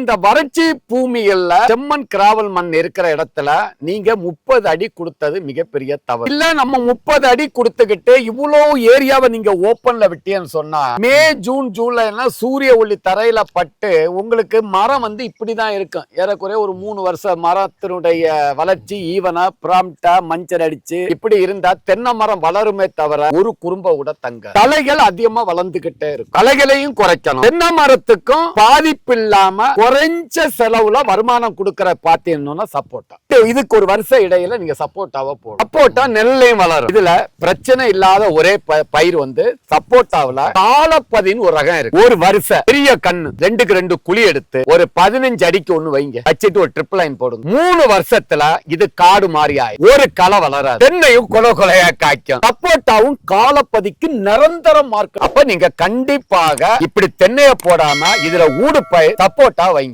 இந்த வறட்சி பூமிகள்ல செம்மண் கிராவல் மண் இருக்கிற இடத்துல நீங்க 30 அடி கொடுத்தது மிகப்பெரிய தவறு. இல்ல நம்ம 30 அடி கொடுத்துக்கிட்டு இவ்வளவு ஏரியாவை நீங்க ஓப்பன்ல விட்டீங்கன்னு சொன்னா மே ஜூன் ஜூலைனா சூரிய ஒளி தரையில பட்டு உங்களுக்கு மரம் வந்து இப்படிதான் இருக்கும். ஏறக்குறைய ஒரு 3 வருஷம் மரத்தினுடைய வளர்ச்சி ஈவனா பிராம்டா மஞ்சள் அடிச்சு இப்படி இருந்தா தென்னை மரம் வளருமே தவிர ஒரு குறும்ப கூட தங்க தலைகள் அதிகமா வளர்ந்துகிட்டே இருக்கும். தலைகளையும் குறைக்கணும். தென்னை மரத்துக்கும் பாதிப்பு இல்லாம குறைஞ்ச செலவுல வருமானம் கொடுக்கிற பாத்தீங்கன்னா சப்போட்டா. இதுக்கு ஒரு வருஷ இடையில நீங்க சப்போட்டாவை போடும். சப்போட்டா நெல்லையும் வளரும். இதுல பிரச்சனை இல்லாத ஒரே பயிர் வந்து சப்போட்டாவுல காலப்பதின்னு ஒரு ரகம் இருக்கு. ஒரு வருஷ பெரிய கண்ணு 2க்கு 2 குழி எடுத்து ஒரு 15 அடிக்கு ஒண்ணு வைங்க, வச்சுட்டு ஒரு ட்ரிப் லைன் போடுங்க. 3 வருஷத்துல இது காடு மாதிரி ஆயி ஒரு களை வளராது. தென்னையும் கொலை கொலையா காய்க்கும். சப்போட்டாவும் காலப்பதிக்கு நிரந்தரம் மார்க். அப்ப நீங்க கண்டிப்பாக இப்படி தென்னைய போடாம இதுல ஊடு பயிர் சப்போட்டா வைங்க.